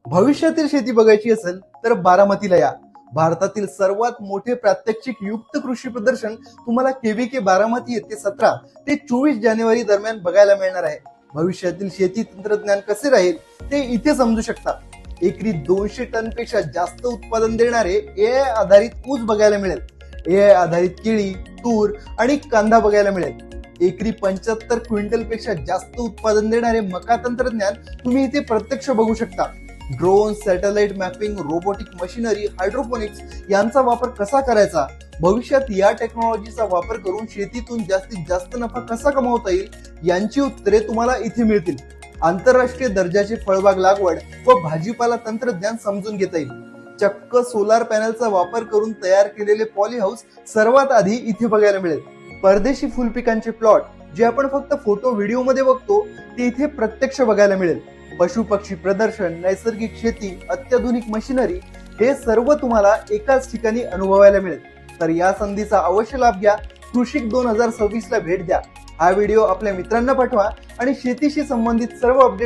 भविष्यातील शेती बघायची असेल तर बारामतीला या. भारतातील सर्वात मोठे प्रात्यक्षिक युक्त कृषी प्रदर्शन तुम्हाला केव्हीके बारामती येथे 17 ते 24 जानेवारी दरम्यान बघायला मिळणार आहे. भविष्यातील शेती तंत्रज्ञान कसे राहील ते इथे समजू शकता. एकरी 200 टन पेक्षा जास्त उत्पादन देणारे एआय आधारित ऊस बघायला मिळेल. एआय आधारित केळी, तूर आणि कांदा बघायला मिळेल. एकरी 75 क्विंटल पेक्षा जास्त उत्पादन देणारे मका तंत्रज्ञान तुम्ही इथे प्रत्यक्ष बघू शकता. Drone, satellite mapping, robotic machinery, hydroponics यांचा वापर कसा करायचा, भविष्यात या टेक्नॉलॉजीचा वापर करून शेतीतून जास्तीत जास्त नफा कसा कमावता येईल यांची उत्तरे तुम्हाला इथे मिळतील. आंतरराष्ट्रीय दर्जाचे फळबाग लागवड व भाजीपाला तंत्रज्ञान समजून घेता येईल. चक्क सोलार पॅनलचा वापर करून तयार केलेले पॉली हाऊस सर्वात आधी इथे बघायला मिळेल. परदेशी फुलपिकांचे प्लॉट जे आपण फक्त फोटो व्हिडिओ मध्ये बघतो ते इथे प्रत्यक्ष बघायला मिळेल. पशु पक्षी प्रदर्शन, नैसर्गिक शेती, अत्याधुनिक मशिनरी हे सर्व तुम्हाला एकाच ठिकाणी अनुभवायला मिळेल. तर या संधीचा अवश्य लाभ घ्या. कृषिक 2026 ला भेट द्या. हा व्हिडिओ आपल्या मित्रांना पाठवा आणि शेतीशी संबंधित सर्व अपडेट्स